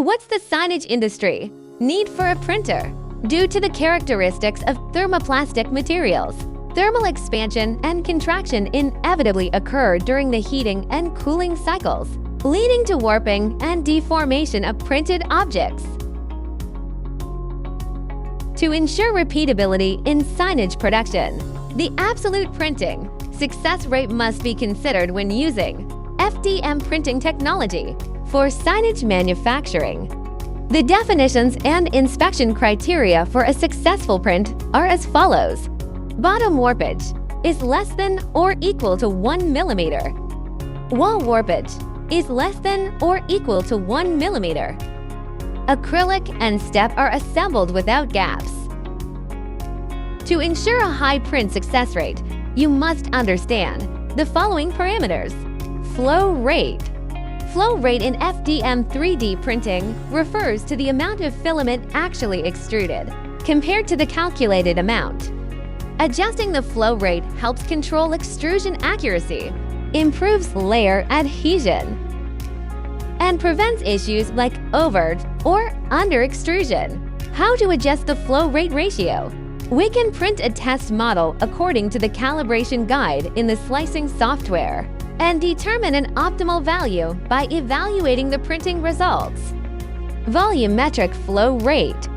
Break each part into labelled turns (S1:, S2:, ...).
S1: What's the signage industry? Need for a printer. Due to the characteristics of thermoplastic materials, thermal expansion and contraction inevitably occur during the heating and cooling cycles, leading to warping and deformation of printed objects. To ensure repeatability in signage production, the absolute printing success rate must be considered when using FDM printing technology for signage manufacturing. The definitions and inspection criteria for a successful print are as follows. Bottom warpage is less than or equal to 1 millimeter. Wall warpage is less than or equal to 1 millimeter. Acrylic and step are assembled without gaps. To ensure a high print success rate, you must understand the following parameters. Flow rate. Flow rate in FDM 3D printing refers to the amount of filament actually extruded, compared to the calculated amount. Adjusting the flow rate helps control extrusion accuracy, improves layer adhesion, and prevents issues like over or under extrusion. How to adjust the flow rate ratio? We can print a test model according to the calibration guide in the slicing software and determine an optimal value by evaluating the printing results. Volumetric flow rate.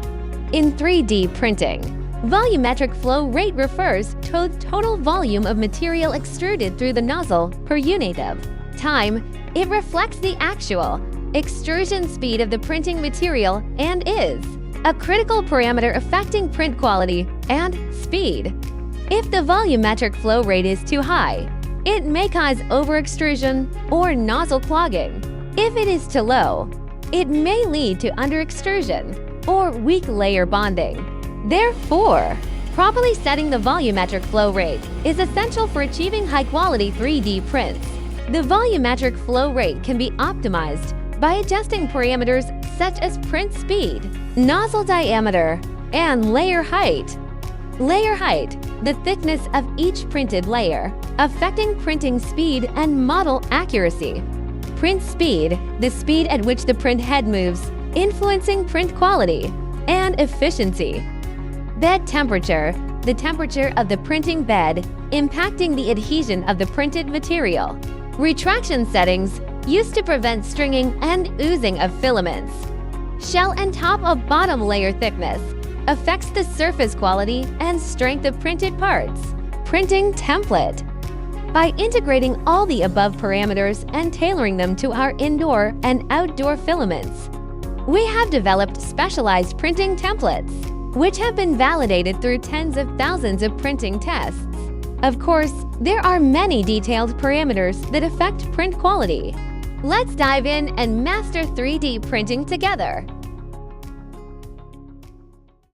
S1: In 3D printing, volumetric flow rate refers to total volume of material extruded through the nozzle per unit of time. It reflects the actual extrusion speed of the printing material and is a critical parameter affecting print quality and speed. If the volumetric flow rate is too high, it may cause overextrusion or nozzle clogging. If it is too low, it may lead to underextrusion or weak layer bonding. Therefore, properly setting the volumetric flow rate is essential for achieving high-quality 3D prints. The volumetric flow rate can be optimized by adjusting parameters such as print speed, nozzle diameter, and layer height. Layer height, the thickness of each printed layer, affecting printing speed and model accuracy. Print speed, the speed at which the print head moves, influencing print quality and efficiency. Bed temperature, the temperature of the printing bed, impacting the adhesion of the printed material. Retraction settings, used to prevent stringing and oozing of filaments. Shell and top of bottom layer thickness, affects the surface quality and strength of printed parts. Printing template. By integrating all the above parameters and tailoring them to our indoor and outdoor filaments, we have developed specialized printing templates, which have been validated through tens of thousands of printing tests. Of course, there are many detailed parameters that affect print quality. Let's dive in and master 3D printing together.